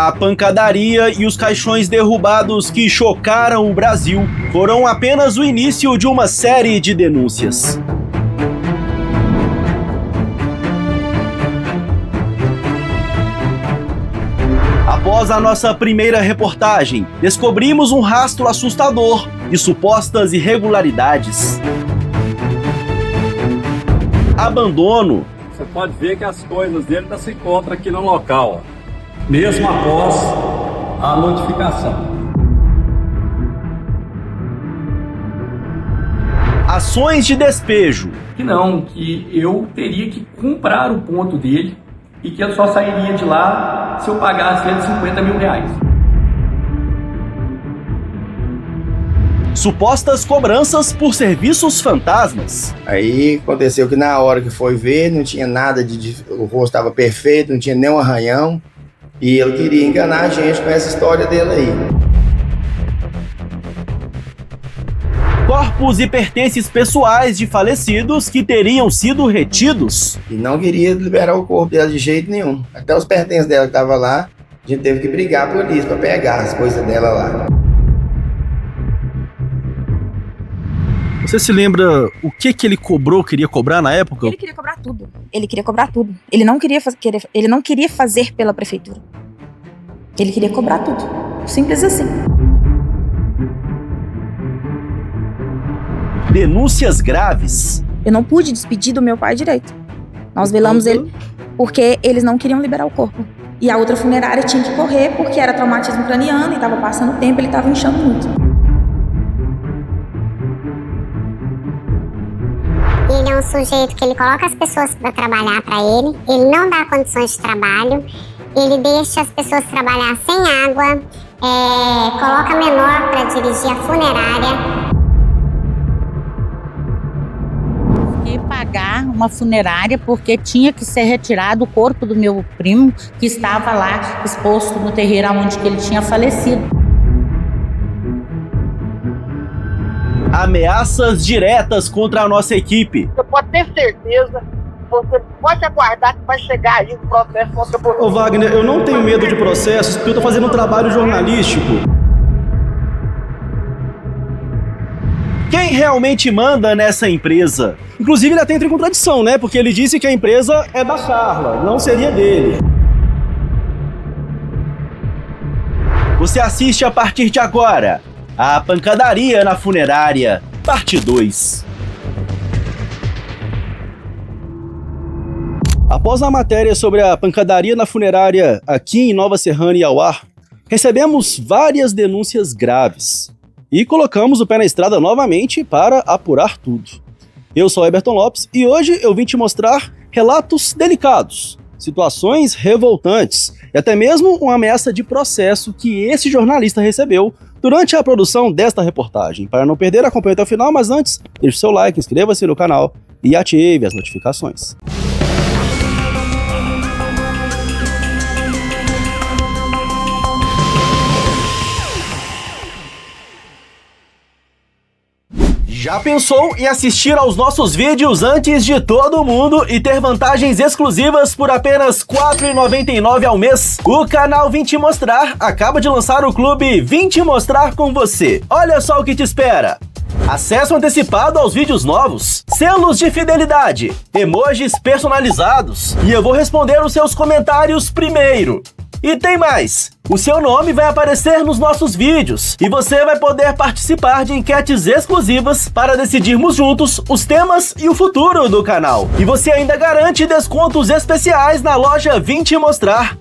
A pancadaria e os caixões derrubados que chocaram o Brasil foram apenas o início de uma série de denúncias. Após a nossa primeira reportagem, descobrimos um rastro assustador de supostas irregularidades. Abandono. Você pode ver que as coisas dele ainda se encontram aqui no local, mesmo após a notificação. Ações de despejo. Que eu teria que comprar o ponto dele e que eu só sairia de lá se eu pagasse ele 50 mil reais. Supostas cobranças por serviços fantasmas. Aí aconteceu que na hora que foi ver, não tinha nada o rosto estava perfeito, não tinha nenhum arranhão. E ele queria enganar a gente com essa história dele aí. Corpos e pertences pessoais de falecidos que teriam sido retidos. E não queria liberar o corpo dela de jeito nenhum. Até os pertences dela que estavam lá, a gente teve que brigar por isso, para pegar as coisas dela lá. Você se lembra o que ele queria cobrar na época? Ele queria cobrar tudo. Ele queria cobrar tudo. Ele não queria fazer pela prefeitura. Ele queria cobrar tudo. Simples assim. Denúncias graves. Eu não pude despedir do meu pai direito. Nós velamos ele porque eles não queriam liberar o corpo. E a outra funerária tinha que correr porque era traumatismo craniano e estava passando o tempo, ele estava inchando muito. Ele é um sujeito que ele coloca as pessoas para trabalhar para ele não dá condições de trabalho, ele deixa as pessoas trabalhar sem água, coloca menor para dirigir a funerária. E pagar uma funerária porque tinha que ser retirado o corpo do meu primo que estava lá exposto no terreiro onde ele tinha falecido. Ameaças diretas contra a nossa equipe. Você pode ter certeza, você pode aguardar que vai chegar aí o processo contra você. Ô Wagner, eu não tenho medo de processos porque eu tô fazendo um trabalho jornalístico. Quem realmente manda nessa empresa? Inclusive ele até entra em contradição, né? Porque ele disse que a empresa é da Carla, não seria dele. Você assiste a partir de agora a Pancadaria na Funerária, parte 2. Após a matéria sobre a pancadaria na funerária aqui em Nova Serrana e ao ar, recebemos várias denúncias graves e colocamos o pé na estrada novamente para apurar tudo. Eu sou Eberton Lopes e hoje eu vim te mostrar relatos delicados, situações revoltantes e até mesmo uma ameaça de processo que esse jornalista recebeu durante a produção desta reportagem. Para não perder, acompanhe até o final, mas antes, deixe seu like, inscreva-se no canal e ative as notificações. Já pensou em assistir aos nossos vídeos antes de todo mundo e ter vantagens exclusivas por apenas R$ 4,99 ao mês? O canal Vim Te Mostrar acaba de lançar o clube Vim Te Mostrar com você. Olha só o que te espera. Acesso antecipado aos vídeos novos, selos de fidelidade, emojis personalizados e eu vou responder os seus comentários primeiro. E tem mais! O seu nome vai aparecer nos nossos vídeos e você vai poder participar de enquetes exclusivas para decidirmos juntos os temas e o futuro do canal. E você ainda garante descontos especiais na loja Vim Te Mostrar.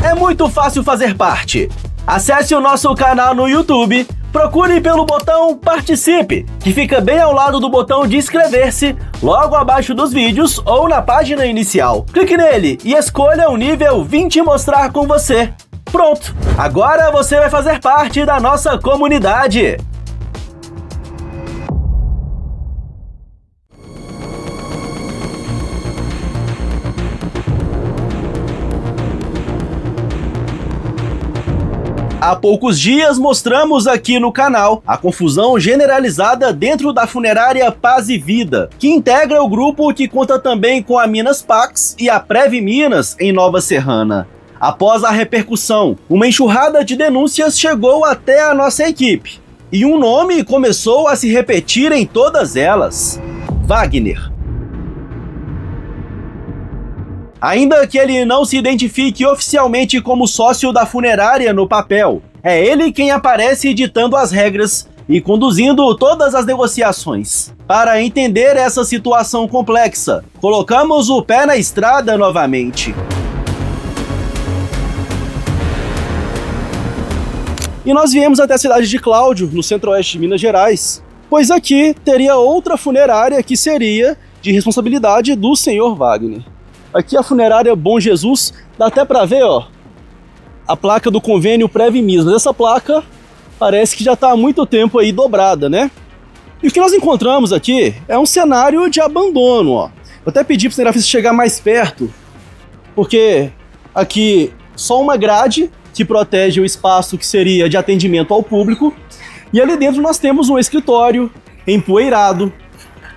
É muito fácil fazer parte. Acesse o nosso canal no YouTube, procure pelo botão Participe, que fica bem ao lado do botão de inscrever-se, logo abaixo dos vídeos ou na página inicial. Clique nele e escolha o nível Vim Te Mostrar com você. Pronto! Agora você vai fazer parte da nossa comunidade! Há poucos dias mostramos aqui no canal a confusão generalizada dentro da funerária Paz e Vida, que integra o grupo que conta também com a Minas Pax e a Prev Minas em Nova Serrana. Após a repercussão, uma enxurrada de denúncias chegou até a nossa equipe. E um nome começou a se repetir em todas elas: Wagner. Ainda que ele não se identifique oficialmente como sócio da funerária no papel, é ele quem aparece ditando as regras e conduzindo todas as negociações. Para entender essa situação complexa, colocamos o pé na estrada novamente. E nós viemos até a cidade de Cláudio, no centro-oeste de Minas Gerais, pois aqui teria outra funerária que seria de responsabilidade do senhor Wagner. Aqui a funerária Bom Jesus, dá até para ver, ó, a placa do convênio Previmis, mas essa placa parece que já está há muito tempo aí dobrada, né? E o que nós encontramos aqui é um cenário de abandono, ó. Vou até pedir para o cinegrafista chegar mais perto, porque aqui só uma grade que protege o espaço que seria de atendimento ao público, e ali dentro nós temos um escritório empoeirado,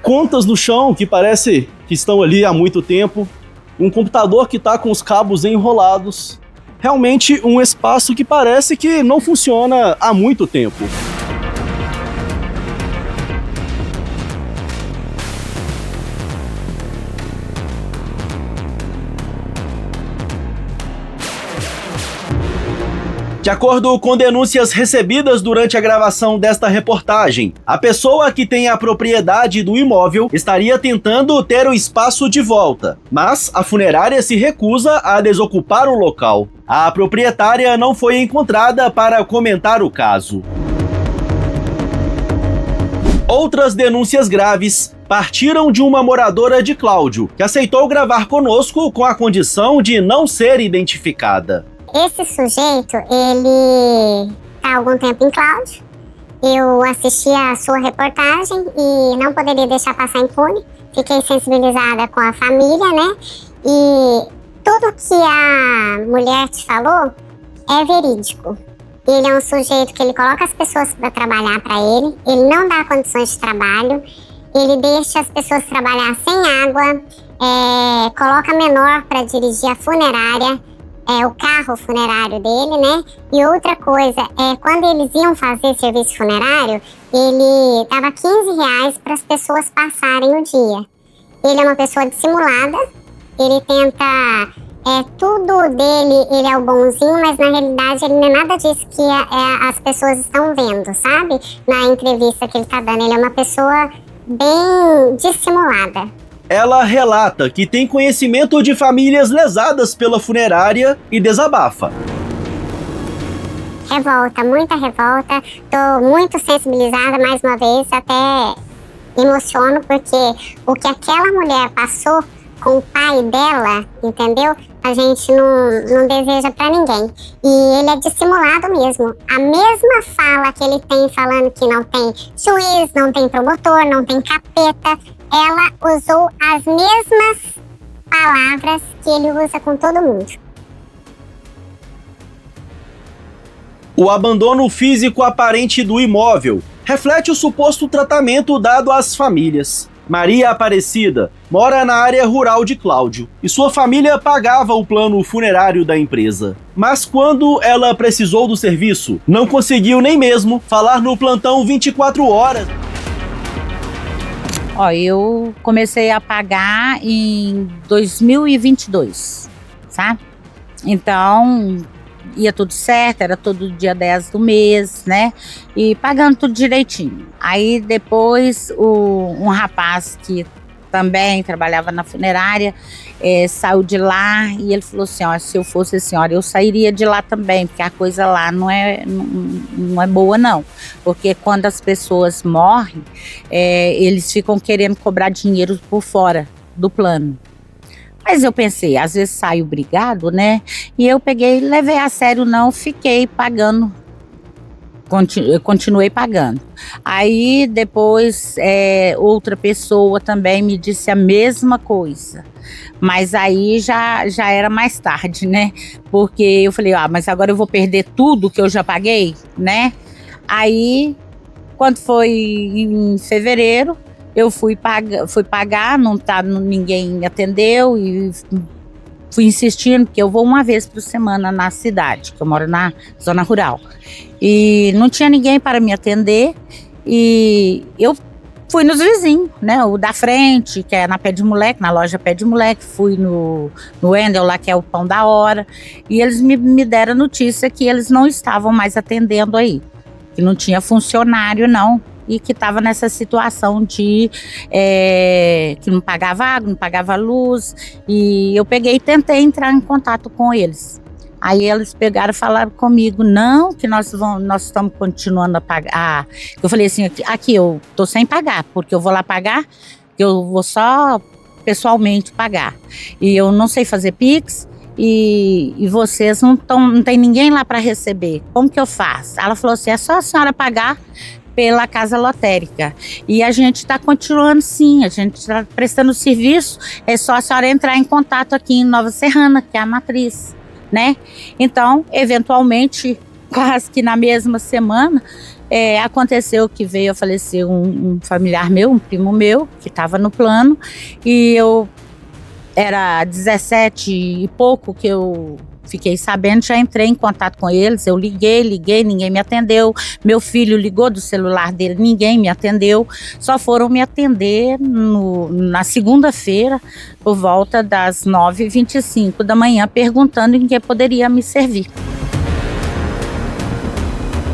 contas no chão que parece que estão ali há muito tempo, um computador que está com os cabos enrolados. Realmente um espaço que parece que não funciona há muito tempo. De acordo com denúncias recebidas durante a gravação desta reportagem, a pessoa que tem a propriedade do imóvel estaria tentando ter o espaço de volta, mas a funerária se recusa a desocupar o local. A proprietária não foi encontrada para comentar o caso. Outras denúncias graves partiram de uma moradora de Cláudio, que aceitou gravar conosco com a condição de não ser identificada. Esse sujeito, ele está há algum tempo em Cláudio. Eu assisti a sua reportagem e não poderia deixar passar impune. Fiquei sensibilizada com a família, né? E tudo que a mulher te falou é verídico. Ele é um sujeito que ele coloca as pessoas para trabalhar para ele, ele não dá condições de trabalho, ele deixa as pessoas trabalhar sem água, coloca menor para dirigir a funerária, o carro funerário dele, né? E outra coisa, quando eles iam fazer serviço funerário, ele dava R$15 para as pessoas passarem o dia. Ele é uma pessoa dissimulada, ele tenta, tudo dele, ele é o bonzinho, mas na realidade ele não é nada disso que as pessoas estão vendo, sabe? Na entrevista que ele tá dando, ele é uma pessoa bem dissimulada. Ela relata que tem conhecimento de famílias lesadas pela funerária e desabafa. Revolta, muita revolta. Tô muito sensibilizada mais uma vez, até emociono, porque o que aquela mulher passou com o pai dela, entendeu? A gente não deseja pra ninguém. E ele é dissimulado mesmo. A mesma fala que ele tem falando que não tem juiz, não tem promotor, não tem capeta, ela usou as mesmas palavras que ele usa com todo mundo. O abandono físico aparente do imóvel reflete o suposto tratamento dado às famílias. Maria Aparecida mora na área rural de Cláudio e sua família pagava o plano funerário da empresa. Mas quando ela precisou do serviço, não conseguiu nem mesmo falar no plantão 24 horas. Eu comecei a pagar em 2022, sabe? Então, ia tudo certo, era todo dia 10 do mês, né? E pagando tudo direitinho. Aí depois um rapaz que também trabalhava na funerária saiu de lá e ele falou assim, se eu fosse a senhora, eu sairia de lá também, porque a coisa lá não é boa não. Porque quando as pessoas morrem, eles ficam querendo cobrar dinheiro por fora do plano. Mas eu pensei, às vezes sai obrigado, né? E eu peguei, levei a sério, não, fiquei pagando. Continuei pagando. Aí depois outra pessoa também me disse a mesma coisa. Mas aí já era mais tarde, né? Porque eu falei, mas agora eu vou perder tudo que eu já paguei, né? Aí, quando foi em fevereiro, eu fui pagar, ninguém me atendeu e fui insistindo, porque eu vou uma vez por semana na cidade, que eu moro na zona rural. E não tinha ninguém para me atender. E eu fui nos vizinhos, né? O da frente, que é na Pé de Moleque, na loja Pé de Moleque. Fui no Wendel, lá que é o Pão da Hora. E eles me deram notícia que eles não estavam mais atendendo aí. Que não tinha funcionário, não. E que estava nessa situação de que não pagava água, não pagava luz. E eu peguei e tentei entrar em contato com eles. Aí eles pegaram e falaram comigo, não, que nós estamos continuando a pagar. Eu falei assim, aqui eu tô sem pagar, porque eu vou lá pagar, eu vou só pessoalmente pagar. E eu não sei fazer Pix, e vocês não tem ninguém lá para receber. Como que eu faço? Ela falou assim, é só a senhora pagar pela casa lotérica. E a gente está continuando sim, a gente está prestando serviço, é só a senhora entrar em contato aqui em Nova Serrana, que é a matriz, né? Então, eventualmente, quase que na mesma semana, aconteceu que veio a falecer um familiar meu, um primo meu, que estava no plano, e eu era 17 e pouco que eu fiquei sabendo, já entrei em contato com eles, eu liguei, ninguém me atendeu, meu filho ligou do celular dele, ninguém me atendeu, só foram me atender na segunda-feira, por volta das 9h25 da manhã, perguntando em que poderia me servir.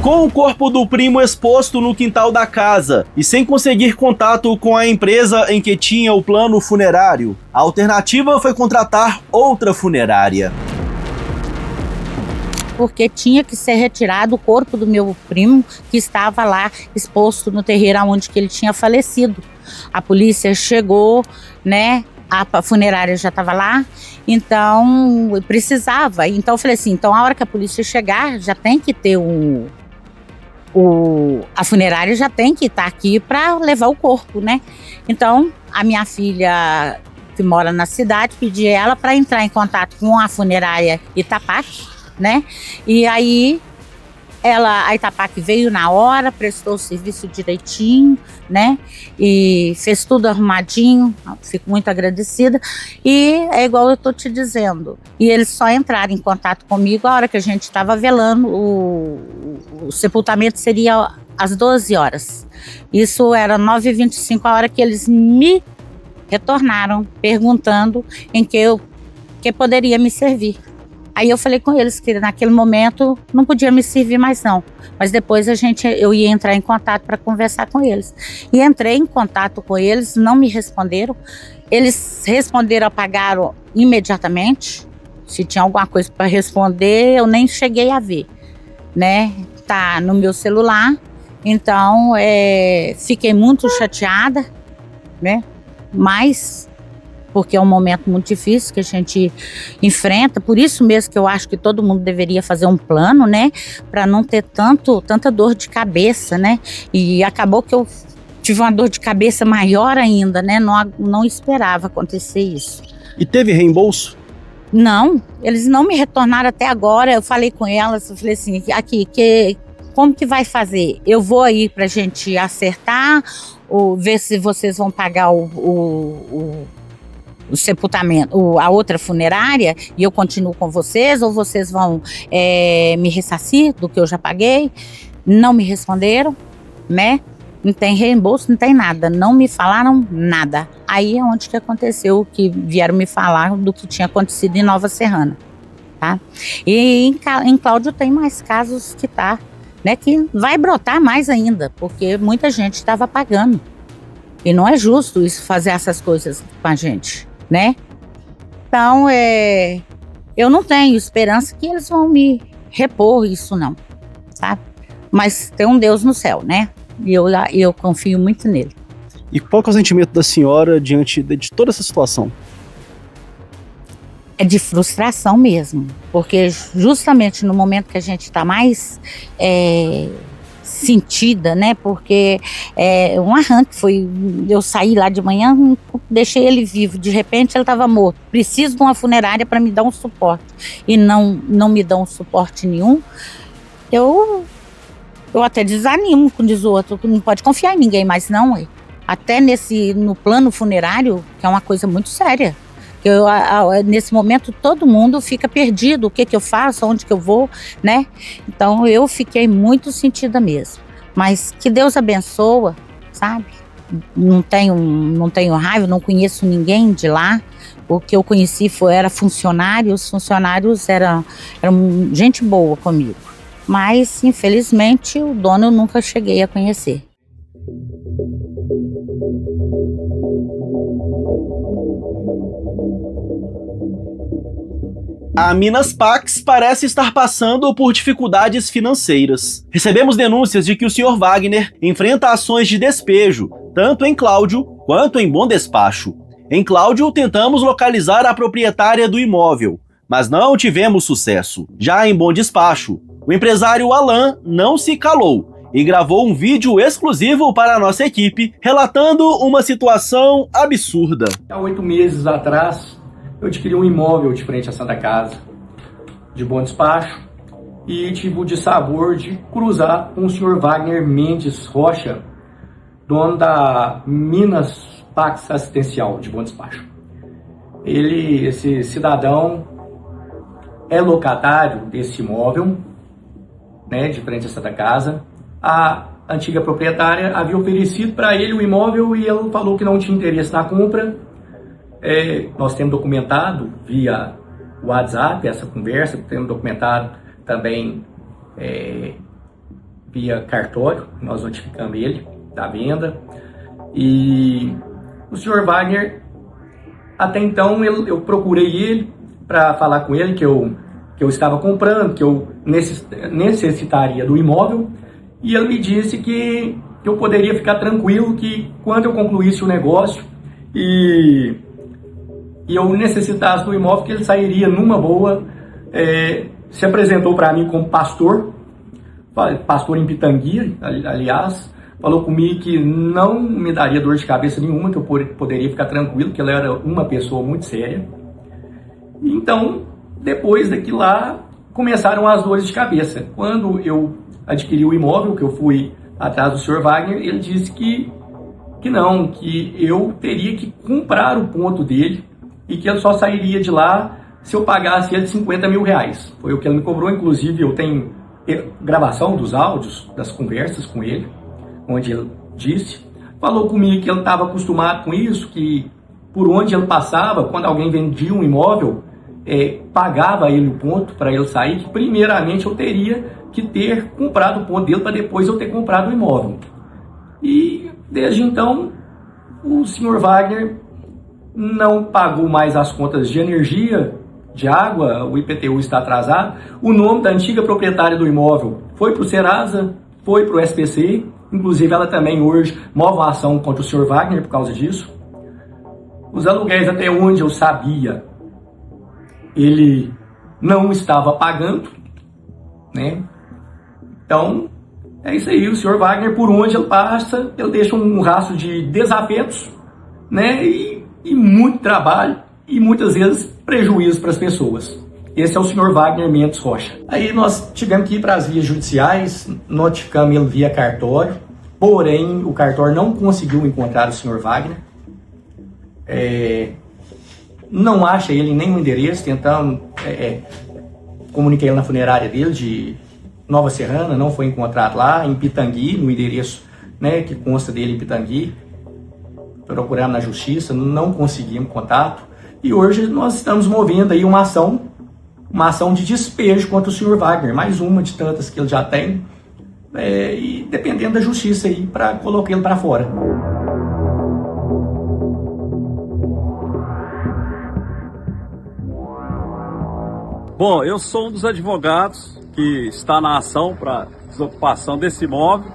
Com o corpo do primo exposto no quintal da casa e sem conseguir contato com a empresa em que tinha o plano funerário, a alternativa foi contratar outra funerária. Porque tinha que ser retirado o corpo do meu primo que estava lá exposto no terreiro onde que ele tinha falecido. A polícia chegou, né? A funerária já estava lá, então precisava. Então eu falei assim, então a hora que a polícia chegar já tem que ter a funerária já tem que estar aqui para levar o corpo, né? Então a minha filha que mora na cidade pedi ela para entrar em contato com a funerária Itapac, né? E aí a Itapac veio na hora, prestou o serviço direitinho, né? E fez tudo arrumadinho, fico muito agradecida. E é igual eu tô te dizendo, e eles só entraram em contato comigo a hora que a gente estava velando, o sepultamento seria às 12 horas. Isso era 9h25, a hora que eles me retornaram, perguntando em que poderia me servir. Aí eu falei com eles que naquele momento não podia me servir mais não, mas depois eu ia entrar em contato para conversar com eles. E entrei em contato com eles, não me responderam. Eles responderam, apagaram imediatamente. Se tinha alguma coisa para responder, eu nem cheguei a ver, né? Tá no meu celular, então fiquei muito chateada, né? Mas porque é um momento muito difícil que a gente enfrenta, por isso mesmo que eu acho que todo mundo deveria fazer um plano, né, para não ter tanta dor de cabeça, né, e acabou que eu tive uma dor de cabeça maior ainda, né, não esperava acontecer isso. E teve reembolso? Não, eles não me retornaram até agora. Eu falei com elas, eu falei assim, como que vai fazer? Eu vou aí pra gente acertar, ou ver se vocês vão pagar o sepultamento, a outra funerária, e eu continuo com vocês, ou vocês vão me ressarcir do que eu já paguei. Não me responderam, né? Não tem reembolso, não tem nada, não me falaram nada. Aí é onde que aconteceu, que vieram me falar do que tinha acontecido em Nova Serrana, tá? E em Cláudio tem mais casos que tá, né? Que vai brotar mais ainda, porque muita gente estava pagando. E não é justo isso, fazer essas coisas com a gente, né? Então, eu não tenho esperança que eles vão me repor isso não, sabe? Mas tem um Deus no céu, né? E eu confio muito nele. E qual que é o sentimento da senhora diante de toda essa situação? É de frustração mesmo, porque justamente no momento que a gente está mais sentida, né? Porque um arranque foi, eu saí lá de manhã, deixei ele vivo, de repente ele estava morto. Preciso de uma funerária para me dar um suporte e não me dão suporte nenhum. Eu até desanimo, como diz o outro, não pode confiar em ninguém mais não. Até no plano funerário, que é uma coisa muito séria. Porque nesse momento todo mundo fica perdido, o que eu faço, onde que eu vou, né? Então eu fiquei muito sentida mesmo. Mas que Deus abençoa, sabe? Não tenho raiva, não conheço ninguém de lá. O que eu conheci era funcionário, os funcionários eram gente boa comigo. Mas, infelizmente, o dono eu nunca cheguei a conhecer. A Minas Pax parece estar passando por dificuldades financeiras. Recebemos denúncias de que o Sr. Wagner enfrenta ações de despejo, tanto em Cláudio quanto em Bom Despacho. Em Cláudio, tentamos localizar a proprietária do imóvel, mas não tivemos sucesso. Já em Bom Despacho, o empresário Alan não se calou e gravou um vídeo exclusivo para a nossa equipe, relatando uma situação absurda. Há 8 meses atrás, eu adquiri um imóvel de frente à Santa Casa, de Bom Despacho, e tive o dissabor de cruzar com o Sr. Wagner Mendes Rocha, dono da Minas Pax Assistencial de Bom Despacho. Esse cidadão é locatário desse imóvel, né, de frente à Santa Casa. A antiga proprietária havia oferecido para ele o imóvel e ele falou que não tinha interesse na compra. Nós temos documentado via WhatsApp essa conversa, temos documentado também via cartório, nós notificamos ele da venda. E o Sr. Wagner, até então eu procurei ele para falar com ele que eu estava comprando, que eu necessitaria do imóvel, e ele me disse que eu poderia ficar tranquilo, que quando eu concluísse o negócio e eu necessitasse do imóvel, que ele sairia numa boa. Se apresentou para mim como pastor em Pitangui, aliás, falou comigo que não me daria dor de cabeça nenhuma, que eu poderia ficar tranquilo, que ele era uma pessoa muito séria. Então, depois daquilo lá, começaram as dores de cabeça. Quando eu adquiri o imóvel, que eu fui atrás do Sr. Wagner, ele disse que eu teria que comprar o ponto dele e que ele só sairia de lá se eu pagasse ele 50 mil reais. Foi o que ele me cobrou, inclusive eu tenho gravação dos áudios, das conversas com ele, onde ele falou comigo que ele estava acostumado com isso, que por onde ele passava, quando alguém vendia um imóvel, pagava ele o ponto para ele sair, que primeiramente eu teria que ter comprado o ponto dele para depois eu ter comprado o imóvel. E desde então, o Sr. Wagner não pagou mais as contas de energia, de água, o IPTU está atrasado. O nome da antiga proprietária do imóvel foi para o Serasa, foi para o SPC, inclusive ela também hoje move uma ação contra o Sr. Wagner por causa disso. Os aluguéis, até onde eu sabia, ele não estava pagando, né? Então, é isso aí, o Sr. Wagner, por onde ele passa, ele deixa um rastro de desafetos, né? E muito trabalho e muitas vezes prejuízo para as pessoas. Esse é o Sr. Wagner Mendes Rocha. Aí nós tivemos que ir para as vias judiciais, notificamos ele via cartório, porém o cartório não conseguiu encontrar o Sr. Wagner. Não acha ele em nenhum endereço, tentamos, comuniquei ele na funerária dele de Nova Serrana, não foi encontrado lá, em Pitangui, no endereço, né, que consta dele em Pitangui. Procuramos na justiça, não conseguimos contato, e hoje nós estamos movendo aí uma ação de despejo contra o Sr. Wagner, mais uma de tantas que ele já tem, e dependendo da justiça aí, para colocar ele para fora. Bom, eu sou um dos advogados que está na ação para desocupação desse imóvel,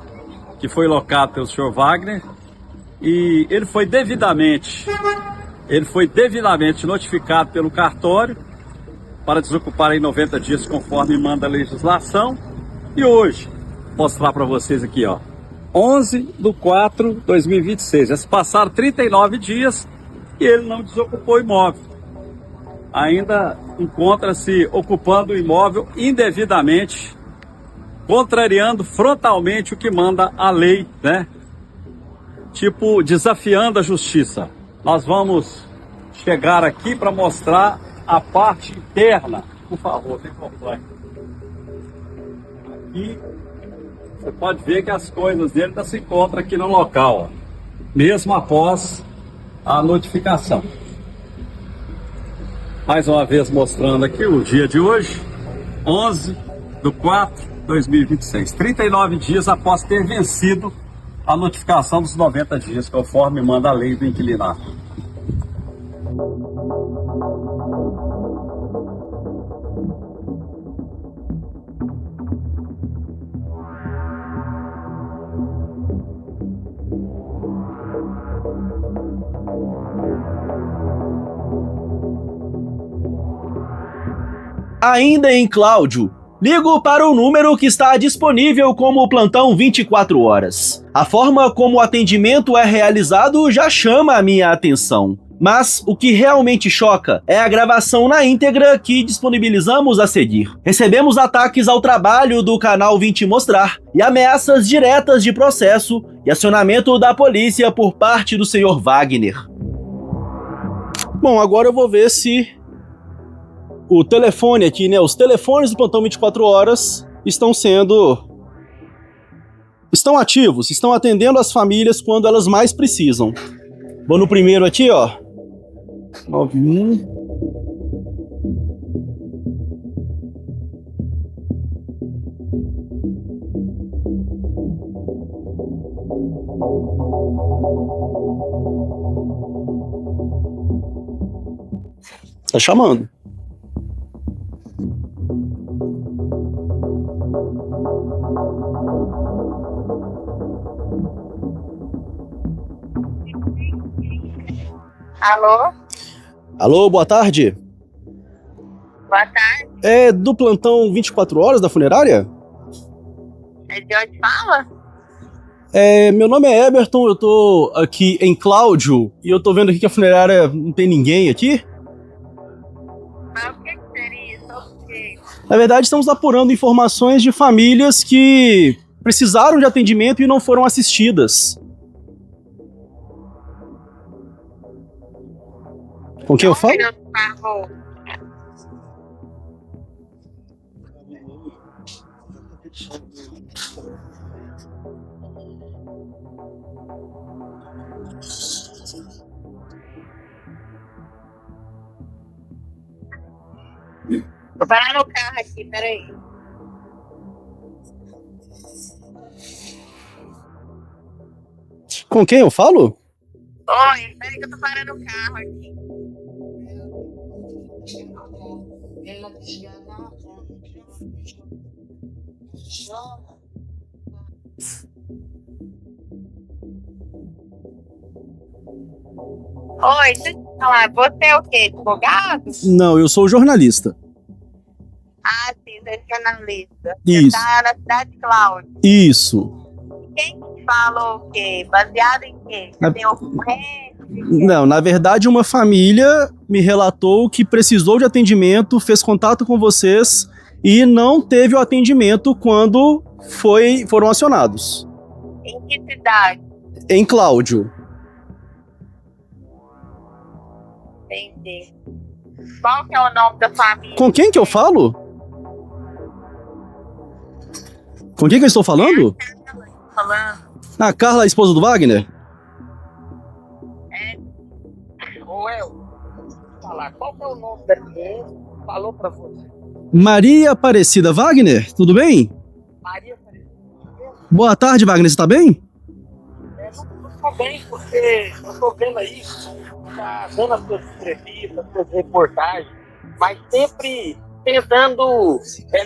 que foi locado pelo Sr. Wagner, e ele foi devidamente notificado pelo cartório para desocupar em 90 dias, conforme manda a legislação. E hoje, vou mostrar para vocês aqui, ó, 11/4/2026, já se passaram 39 dias e ele não desocupou o imóvel. Ainda encontra-se ocupando o imóvel indevidamente, contrariando frontalmente o que manda a lei, né? Tipo, desafiando a justiça. Nós vamos chegar aqui para mostrar a parte interna. Por favor, vem completo. Aqui você pode ver que as coisas dele ainda se encontram aqui no local, ó, mesmo após a notificação. Mais uma vez mostrando aqui o dia de hoje, 11/4/2026, 39 dias após ter vencido a notificação dos 90 dias, conforme manda a lei do inquilinato. Ainda em Cláudio, ligo para o número que está disponível como plantão 24 horas. A forma como o atendimento é realizado já chama a minha atenção. Mas o que realmente choca é a gravação na íntegra que disponibilizamos a seguir. Recebemos ataques ao trabalho do canal Vim Te Mostrar e ameaças diretas de processo e acionamento da polícia por parte do senhor Wagner. Bom, agora eu vou ver se o telefone aqui, né? Os telefones do plantão 24 horas estão ativos, estão atendendo as famílias quando elas mais precisam. Vou no primeiro aqui, ó. 91. Tá chamando. Alô? Alô, boa tarde. Boa tarde. É do plantão 24 horas da funerária? É de onde fala? Meu nome é Eberton, eu tô aqui em Cláudio e eu tô vendo aqui que a funerária não tem ninguém aqui. Mas o que seria isso? O quê? Na verdade, estamos apurando informações de famílias que precisaram de atendimento e não foram assistidas. Com quem eu falo? Vou parar no carro aqui, peraí. Com quem eu falo? Oi, peraí que eu tô parando o carro aqui. Oi, deixa eu te falar, você é o quê? Advogado? Não, eu sou jornalista. Ah, sim, você é jornalista. Isso. Você tá na cidade de Cláudio. Isso. Quem que falou o quê? Baseado em quê? Você tem ocorrência? Não, na verdade, uma família me relatou que precisou de atendimento, fez contato com vocês e não teve o atendimento quando foram acionados. Em que cidade? Em Cláudio. Entendi. Qual que é o nome da família? Com quem que eu falo? Com quem que eu estou falando? Falando. A Carla, a esposa do Wagner? Ou eu? Falar, qual que é o nome da cliente? Falou pra você. Maria Aparecida Wagner, tudo bem? Maria Aparecida. Boa tarde, Wagner, você tá bem? Não tô bem, porque eu tô vendo aí, tá dando as suas entrevistas, as suas reportagens, mas sempre tentando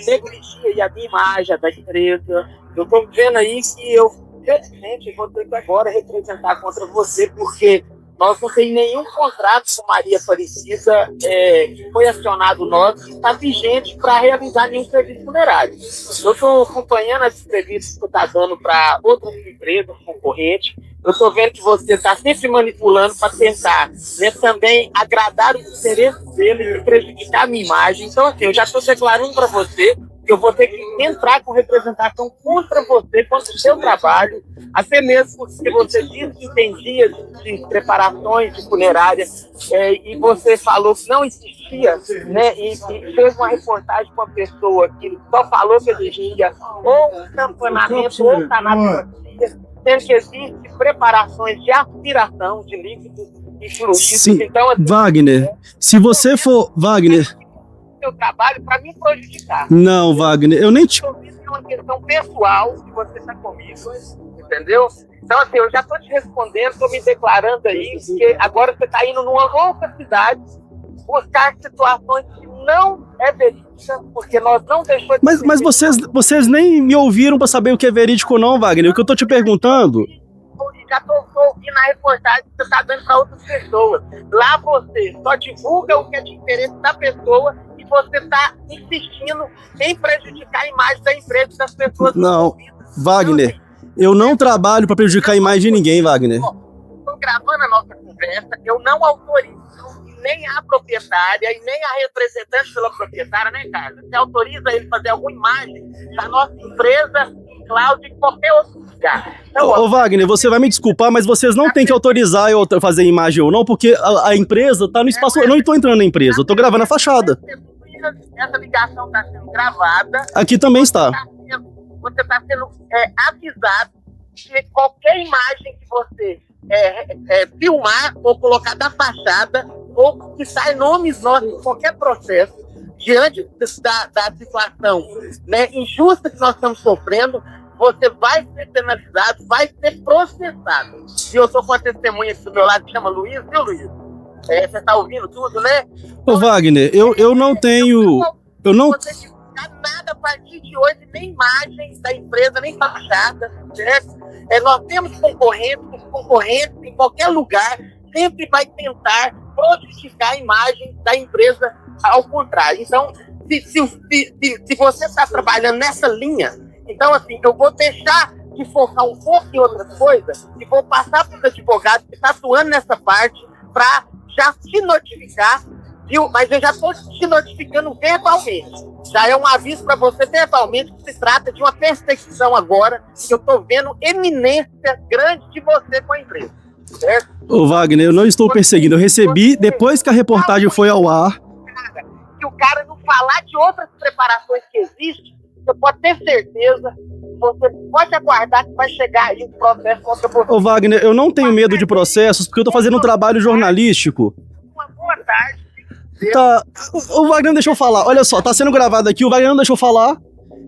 negligir a minha imagem da empresa. Eu tô vendo aí que eu, infelizmente, vou ter que agora representar contra você, porque nós não temos nenhum contrato com Maria Aparecida que foi acionado nós e está vigente para realizar nenhum serviço funerário. Eu estou acompanhando as entrevistas que você está dando para outras empresas concorrentes. Eu estou vendo que você está sempre manipulando para tentar, né, também agradar os interesses dele e prejudicar a minha imagem. Então, assim, eu já estou declarando para você eu vou ter que entrar com representação contra você, contra o seu trabalho, até mesmo porque você disse que entendia de preparações de funerária, e você falou que não existia, né, e fez uma reportagem com uma pessoa que só falou que existia ou um campanamento ou tanatomasia, sendo que existe preparações de aspiração de líquidos e fluidos. Sim, então, assim, Wagner, se você for... Wagner... seu trabalho para me prejudicar. Não, Wagner, eu nem te... Isso é uma questão pessoal que você está comigo, entendeu? Então, assim, eu já estou te respondendo, estou me declarando aí, porque agora você está indo numa outra cidade buscar situações que não é verídica, porque nós não deixamos... Mas vocês nem me ouviram para saber o que é verídico ou não, Wagner. O que eu tô te perguntando... Já estou ouvindo a reportagem que você está dando para outras pessoas. Lá você só divulga o que é de interesse da pessoa e você está insistindo em prejudicar a imagem da empresa e das pessoas. Não, Wagner, eu não trabalho para prejudicar a imagem de ninguém, Wagner. Estou gravando a nossa conversa, eu não autorizo nem a proprietária e nem a representante pela proprietária, né, Carla? Você autoriza ele fazer alguma imagem da nossa empresa, cloud, em qualquer outro lugar. Então, Ô Wagner, você vai me desculpar, mas vocês não têm que autorizar eu fazer imagem ou não, porque a empresa tá no espaço... Eu não estou entrando na empresa, eu tô gravando a fachada. Essa ligação está sendo gravada. Aqui também está. Você está sendo avisado que qualquer imagem que você filmar ou colocar da fachada ou que sai nomes nossos em qualquer processo, diante da situação, né, injusta que nós estamos sofrendo, você vai ser penalizado, vai ser processado. E eu sou com a testemunha aqui do meu lado, que chama Luiz, viu, Luiz? Você está ouvindo tudo, né? Ô Wagner, eu não tenho... Eu não... Você divulgar nada a partir de hoje, nem imagens da empresa, nem fachada, certo? Nós temos concorrentes em qualquer lugar, sempre vai tentar prejudicar a imagem da empresa ao contrário. Então, se você está trabalhando nessa linha, então, assim, eu vou deixar de focar um pouco em outras coisas e vou passar para os advogados que estão atuando nessa parte para já se notificar, viu? Mas eu já estou te notificando verbalmente. Já é um aviso para você verbalmente que se trata de uma perseguição agora, que eu estou vendo eminência grande de você com a empresa, certo? Ô Wagner, eu não estou perseguindo. Eu recebi, depois que a reportagem foi ao ar... Se o cara não falar de outras preparações que existem, você pode ter certeza, você pode aguardar que vai chegar aí um processo contra você. Ô Wagner, eu não tenho medo de processos, porque eu tô fazendo um trabalho jornalístico. Uma boa tarde. Tá, o Wagner não deixou falar. Olha só, tá sendo gravado aqui, o Wagner não deixou falar.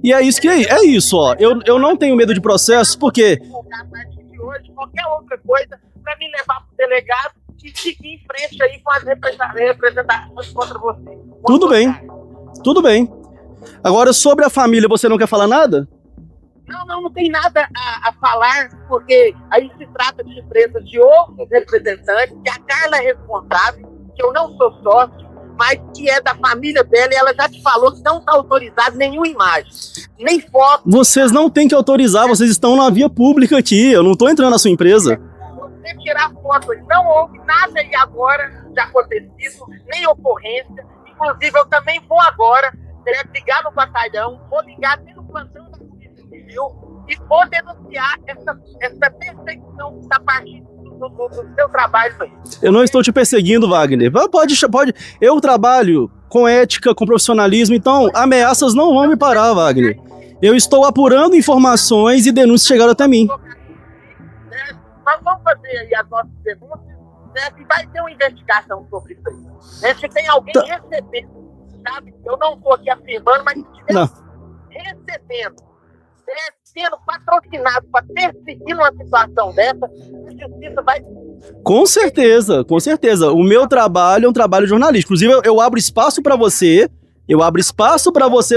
E é isso que é isso, ó. Eu não tenho medo de processos, porque... A partir de hoje, qualquer outra coisa, pra me levar pro delegado e seguir em frente aí com as representações contra você. Tudo bem, tudo bem. Agora, sobre a família, você não quer falar nada? Não tem nada a falar, porque aí se trata de empresas de outros representantes, que a Carla é responsável, que eu não sou sócio, mas que é da família dela, e ela já te falou que não está autorizado nenhuma imagem, nem foto. Vocês não têm que autorizar, vocês estão na via pública aqui, eu não tô entrando na sua empresa. Você tirar foto, não houve nada aí agora de acontecido, nem ocorrência. Inclusive, eu também vou agora ligar no batalhão, vou ligar até no plantão da Polícia Civil e vou denunciar essa perseguição que está partindo do seu trabalho aí. Eu não estou te perseguindo, Wagner. Pode. Eu trabalho com ética, com profissionalismo, então ameaças não vão me parar, Wagner. Eu estou apurando informações e denúncias chegaram até mim. Nós vamos fazer aí as nossas denúncias, né, e vai ter uma investigação sobre isso aí. Né? Se tem alguém recebendo, sabe? Eu não estou aqui afirmando, mas se estiver recebendo, sendo patrocinado para perseguir uma situação dessa, a justiça vai... Com certeza, com certeza. O meu trabalho é um trabalho jornalístico. Inclusive, eu abro espaço para você,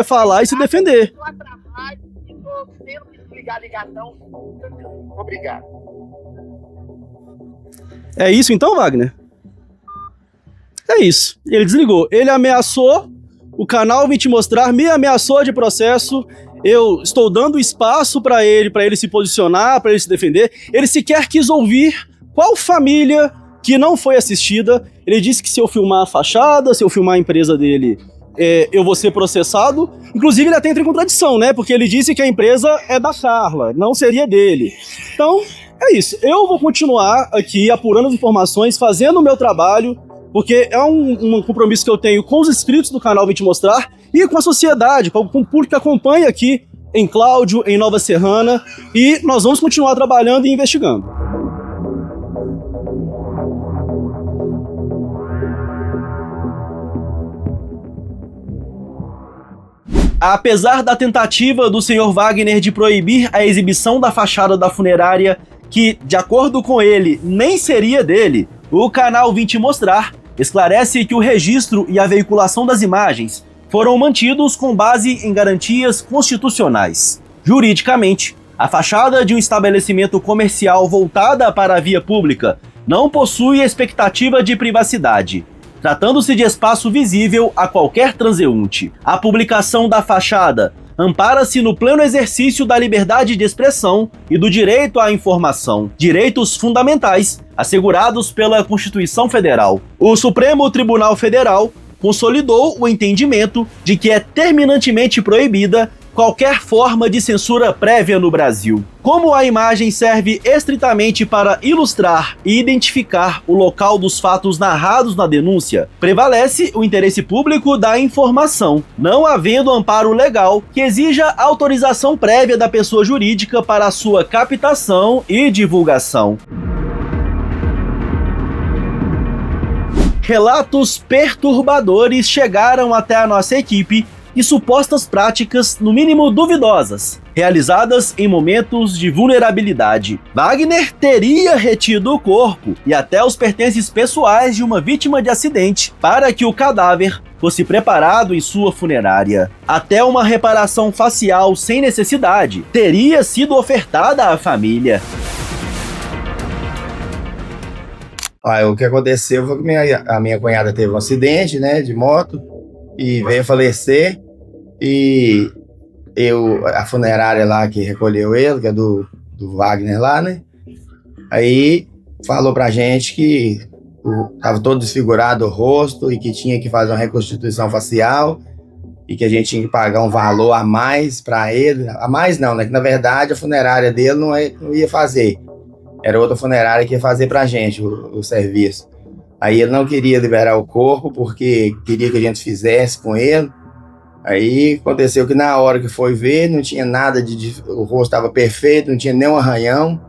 falar e se defender. Eu trabalho e estou tendo que desligar a ligação. Obrigado. É isso então, Wagner? É isso. Ele desligou. Ele ameaçou, o canal Vim Te Mostrar me ameaçou de processo. Eu estou dando espaço para ele se posicionar, para ele se defender. Ele sequer quis ouvir qual família que não foi assistida. Ele disse que se eu filmar a fachada, se eu filmar a empresa dele eu vou ser processado. Inclusive, ele até entra em contradição, né? Porque ele disse que a empresa é da Carla, não seria dele. Então, é isso. Eu vou continuar aqui apurando as informações, fazendo o meu trabalho, porque é um compromisso que eu tenho com os inscritos do canal Vim Te Mostrar e com a sociedade, com o público que acompanha aqui em Cláudio, em Nova Serrana, e nós vamos continuar trabalhando e investigando. Apesar da tentativa do Sr. Wagner de proibir a exibição da fachada da funerária, que, de acordo com ele, nem seria dele, o canal Vim Te Mostrar esclarece que o registro e a veiculação das imagens foram mantidos com base em garantias constitucionais. Juridicamente, a fachada de um estabelecimento comercial voltada para a via pública não possui expectativa de privacidade, tratando-se de espaço visível a qualquer transeunte. A publicação da fachada ampara-se no pleno exercício da liberdade de expressão e do direito à informação, direitos fundamentais assegurados pela Constituição Federal. O Supremo Tribunal Federal consolidou o entendimento de que é terminantemente proibida qualquer forma de censura prévia no Brasil. Como a imagem serve estritamente para ilustrar e identificar o local dos fatos narrados na denúncia, prevalece o interesse público da informação, não havendo amparo legal que exija autorização prévia da pessoa jurídica para a sua captação e divulgação. Relatos perturbadores chegaram até a nossa equipe e supostas práticas, no mínimo duvidosas, realizadas em momentos de vulnerabilidade. Wagner teria retido o corpo e até os pertences pessoais de uma vítima de acidente para que o cadáver fosse preparado em sua funerária. Até uma reparação facial sem necessidade teria sido ofertada à família. O que aconteceu foi que a minha cunhada teve um acidente, né, de moto, e veio a falecer, e a funerária lá que recolheu ele, que é do Wagner lá, né, aí falou pra gente que tava todo desfigurado o rosto e que tinha que fazer uma reconstituição facial e que a gente tinha que pagar um valor a mais pra ele, a mais não, né, que na verdade a funerária dele não ia fazer, era outra funerária que ia fazer pra gente o serviço. Aí ele não queria liberar o corpo porque queria que a gente fizesse com ele. Aí aconteceu que na hora que foi ver, não tinha nada o rosto estava perfeito, não tinha nenhum arranhão.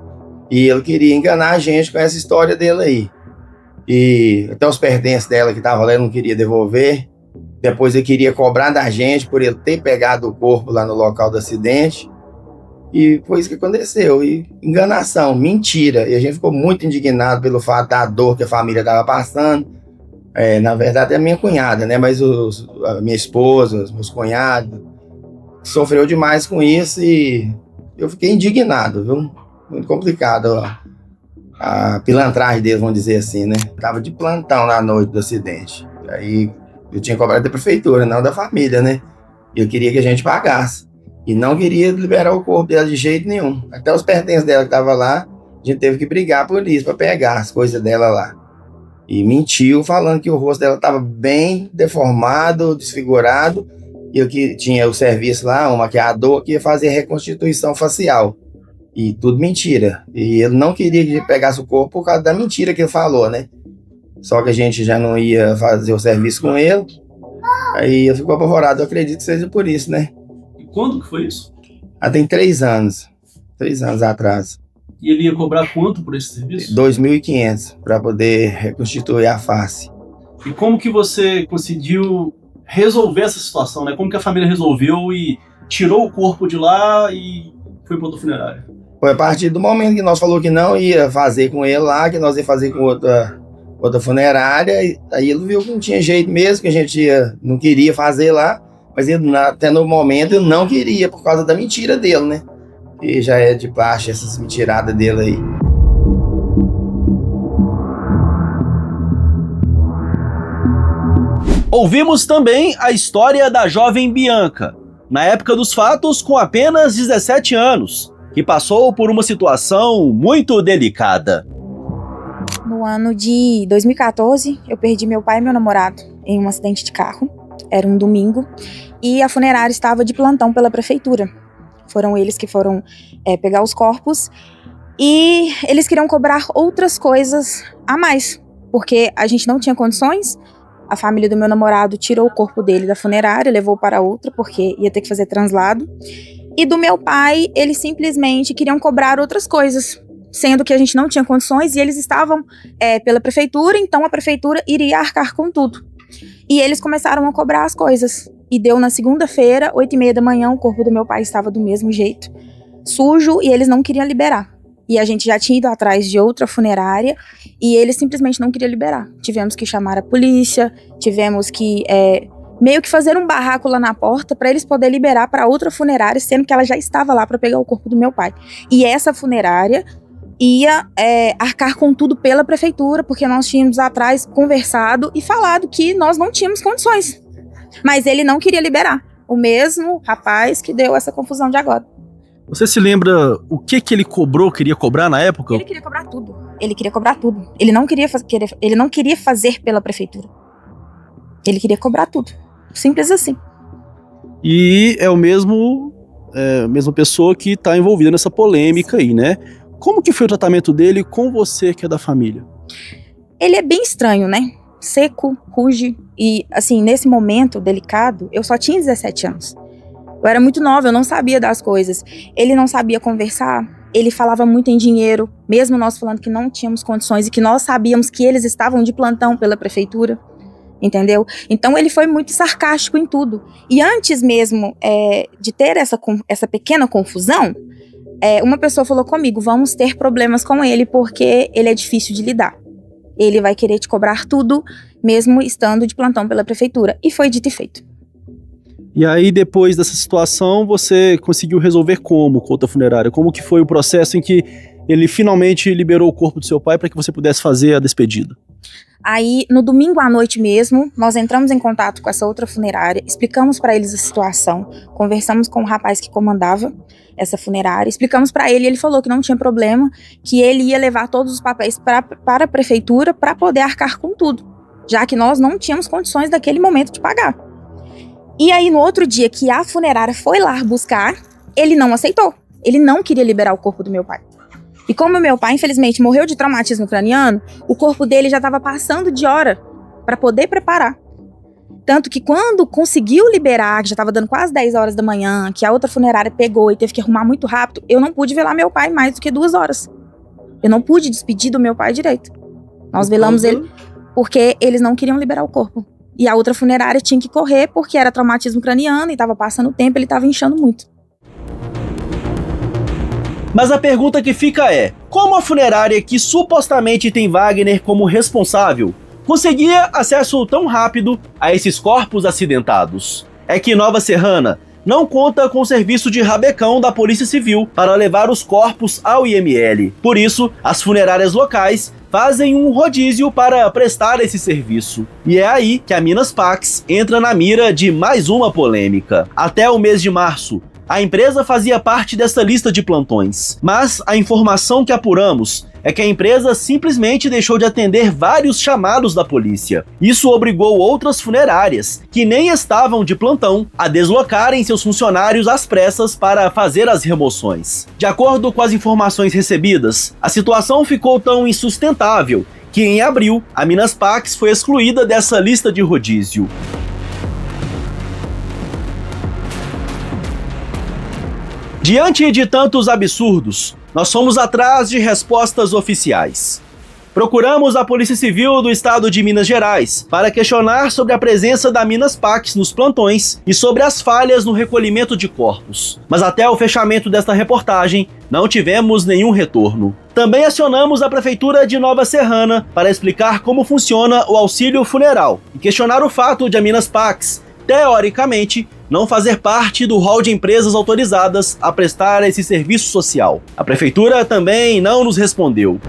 E ele queria enganar a gente com essa história dele aí. E até os pertences dela que estavam lá, ele não queria devolver. Depois ele queria cobrar da gente por ele ter pegado o corpo lá no local do acidente. E foi isso que aconteceu, e enganação, mentira, e a gente ficou muito indignado pelo fato da dor que a família estava passando. Na verdade é a minha cunhada, né, mas a minha esposa, os meus cunhados, sofreu demais com isso e eu fiquei indignado, viu, muito complicado a pilantragem deles, vamos dizer assim, né. Tava de plantão na noite do acidente, aí eu tinha cobrado da prefeitura, não da família, né, e eu queria que a gente pagasse. E não queria liberar o corpo dela de jeito nenhum. Até os pertences dela que estavam lá, a gente teve que brigar por isso, para pegar as coisas dela lá. E mentiu, falando que o rosto dela estava bem deformado, desfigurado, e eu que tinha o serviço lá, um maquiador, que ia fazer reconstituição facial. E tudo mentira. E ele não queria que a gente pegasse o corpo por causa da mentira que ele falou, né? Só que a gente já não ia fazer o serviço com ele. Aí ele ficou apavorado, eu acredito que seja por isso, né? Quando que foi isso? Tem 3 anos. 3 anos atrás. E ele ia cobrar quanto por esse serviço? 2.500 para poder reconstituir a face. E como que você conseguiu resolver essa situação, né? Como que a família resolveu e tirou o corpo de lá e foi para outra funerária? Foi a partir do momento que nós falou que não ia fazer com ele lá, que nós ia fazer com outra funerária, e aí ele viu que não tinha jeito mesmo, que a gente não queria fazer lá. Mas ele, até no momento ele não queria, por causa da mentira dele, né? E já é de praxe essas mentiradas dele aí. Ouvimos também a história da jovem Bianca, na época dos fatos com apenas 17 anos, que passou por uma situação muito delicada. No ano de 2014, eu perdi meu pai e meu namorado em um acidente de carro. era um domingo, e a funerária estava de plantão pela prefeitura. Foram eles que foram pegar os corpos, e eles queriam cobrar outras coisas a mais, porque a gente não tinha condições. A família do meu namorado tirou o corpo dele da funerária, levou para outra, porque ia ter que fazer translado. E do meu pai, eles simplesmente queriam cobrar outras coisas, sendo que a gente não tinha condições, e eles estavam pela prefeitura, então a prefeitura iria arcar com tudo. E eles começaram a cobrar as coisas. E deu na segunda-feira, 8h30 da manhã, o corpo do meu pai estava do mesmo jeito, sujo, e eles não queriam liberar. E a gente já tinha ido atrás de outra funerária, e eles simplesmente não queriam liberar. Tivemos que chamar a polícia, tivemos que meio que fazer um barraco lá na porta para eles poderem liberar para outra funerária, sendo que ela já estava lá para pegar o corpo do meu pai. E essa funerária ia arcar com tudo pela prefeitura, porque nós tínhamos atrás conversado e falado que nós não tínhamos condições. Mas ele não queria liberar. O mesmo rapaz que deu essa confusão de agora. Você se lembra o que ele queria cobrar na época? Ele queria cobrar tudo. Ele queria cobrar tudo. Ele não queria fazer pela prefeitura. Ele queria cobrar tudo. Simples assim. E é a mesma pessoa que está envolvida nessa polêmica aí, né? Como que foi o tratamento dele com você, que é da família? Ele é bem estranho, né? Seco, ruge. E, assim, nesse momento delicado, eu só tinha 17 anos. Eu era muito nova, eu não sabia das coisas. Ele não sabia conversar, ele falava muito em dinheiro, mesmo nós falando que não tínhamos condições e que nós sabíamos que eles estavam de plantão pela prefeitura, entendeu? Então ele foi muito sarcástico em tudo. E antes mesmo de ter essa pequena confusão, uma pessoa falou comigo, vamos ter problemas com ele porque ele é difícil de lidar. Ele vai querer te cobrar tudo, mesmo estando de plantão pela prefeitura. E foi dito e feito. E aí, depois dessa situação, você conseguiu resolver como com outra funerária? Como que foi o processo em que ele finalmente liberou o corpo do seu pai para que você pudesse fazer a despedida? Aí, no domingo à noite mesmo, nós entramos em contato com essa outra funerária, explicamos para eles a situação, conversamos com o rapaz que comandava essa funerária, explicamos para ele, e ele falou que não tinha problema, que ele ia levar todos os papéis para a prefeitura para poder arcar com tudo, já que nós não tínhamos condições naquele momento de pagar. E aí, no outro dia que a funerária foi lá buscar, ele não aceitou. Ele não queria liberar o corpo do meu pai. E como o meu pai, infelizmente, morreu de traumatismo craniano, o corpo dele já estava passando de hora para poder preparar. Tanto que quando conseguiu liberar, que já estava dando quase 10 horas da manhã, que a outra funerária pegou e teve que arrumar muito rápido, eu não pude velar meu pai mais do que 2 horas. Eu não pude despedir do meu pai direito. Nós velamos ele porque eles não queriam liberar o corpo. E a outra funerária tinha que correr porque era traumatismo craniano e estava passando o tempo, ele estava inchando muito. Mas a pergunta que fica é, como a funerária que supostamente tem Wagner como responsável conseguia acesso tão rápido a esses corpos acidentados? É que Nova Serrana não conta com o serviço de rabecão da Polícia Civil para levar os corpos ao IML. Por isso, as funerárias locais fazem um rodízio para prestar esse serviço. E é aí que a Minas Pax entra na mira de mais uma polêmica. Até o mês de março, a empresa fazia parte dessa lista de plantões, mas a informação que apuramos é que a empresa simplesmente deixou de atender vários chamados da polícia. Isso obrigou outras funerárias, que nem estavam de plantão, a deslocarem seus funcionários às pressas para fazer as remoções. De acordo com as informações recebidas, a situação ficou tão insustentável que em abril a Minas Pax foi excluída dessa lista de rodízio. Diante de tantos absurdos, nós fomos atrás de respostas oficiais. Procuramos a Polícia Civil do Estado de Minas Gerais para questionar sobre a presença da Minas Pax nos plantões e sobre as falhas no recolhimento de corpos. Mas até o fechamento desta reportagem, não tivemos nenhum retorno. Também acionamos a Prefeitura de Nova Serrana para explicar como funciona o auxílio funeral e questionar o fato de a Minas Pax, teoricamente, não fazer parte do rol de empresas autorizadas a prestar esse serviço social. A Prefeitura também não nos respondeu.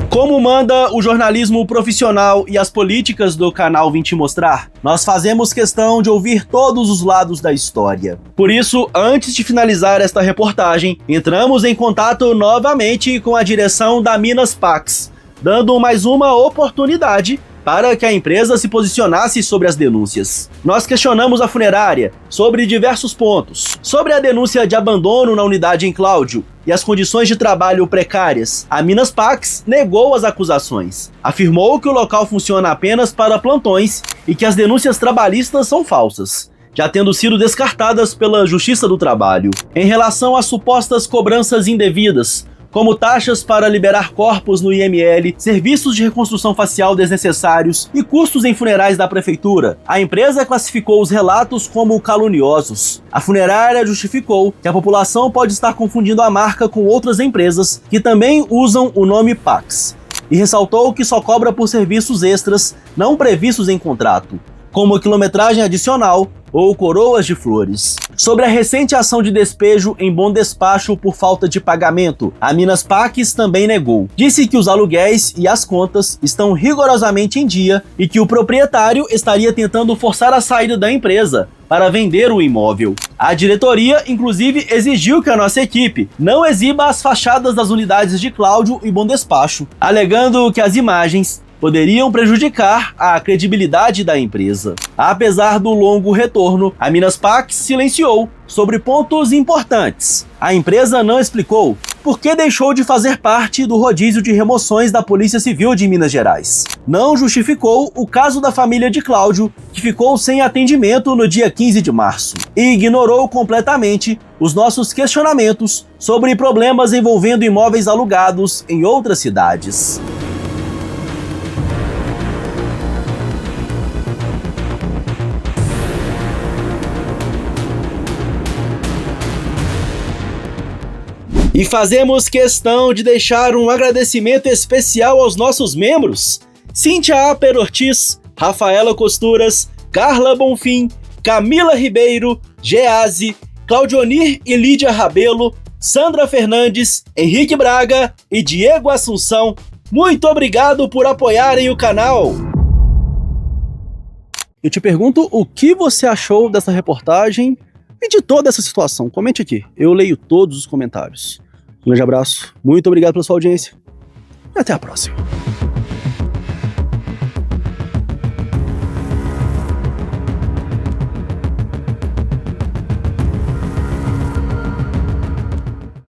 Como manda o jornalismo profissional e as políticas do canal Vim Te Mostrar, nós fazemos questão de ouvir todos os lados da história. Por isso, antes de finalizar esta reportagem, entramos em contato novamente com a direção da Minas Pax, dando mais uma oportunidade para que a empresa se posicionasse sobre as denúncias. Nós questionamos a funerária sobre diversos pontos. Sobre a denúncia de abandono na unidade em Cláudio e as condições de trabalho precárias, a Minas Pax negou as acusações. Afirmou que o local funciona apenas para plantões e que as denúncias trabalhistas são falsas, já tendo sido descartadas pela Justiça do Trabalho. Em relação às supostas cobranças indevidas, como taxas para liberar corpos no IML, serviços de reconstrução facial desnecessários e custos em funerais da prefeitura, a empresa classificou os relatos como caluniosos. A funerária justificou que a população pode estar confundindo a marca com outras empresas que também usam o nome Pax, e ressaltou que só cobra por serviços extras não previstos em contrato, como quilometragem adicional ou coroas de flores. Sobre a recente ação de despejo em Bom Despacho por falta de pagamento, a Minas Pax também negou. Disse que os aluguéis e as contas estão rigorosamente em dia e que o proprietário estaria tentando forçar a saída da empresa para vender o imóvel. A diretoria, inclusive, exigiu que a nossa equipe não exiba as fachadas das unidades de Cláudio e Bom Despacho, alegando que as imagens poderiam prejudicar a credibilidade da empresa. Apesar do longo retorno, a Minas Pax silenciou sobre pontos importantes. A empresa não explicou por que deixou de fazer parte do rodízio de remoções da Polícia Civil de Minas Gerais. Não justificou o caso da família de Cláudio, que ficou sem atendimento no dia 15 de março. E ignorou completamente os nossos questionamentos sobre problemas envolvendo imóveis alugados em outras cidades. E fazemos questão de deixar um agradecimento especial aos nossos membros: Cíntia Aper Ortiz, Rafaela Costuras, Carla Bonfim, Camila Ribeiro, Gease, Claudionir e Lídia Rabelo, Sandra Fernandes, Henrique Braga e Diego Assunção. Muito obrigado por apoiarem o canal! Eu te pergunto o que você achou dessa reportagem e de toda essa situação. Comente aqui, eu leio todos os comentários. Um grande abraço, muito obrigado pela sua audiência e até a próxima.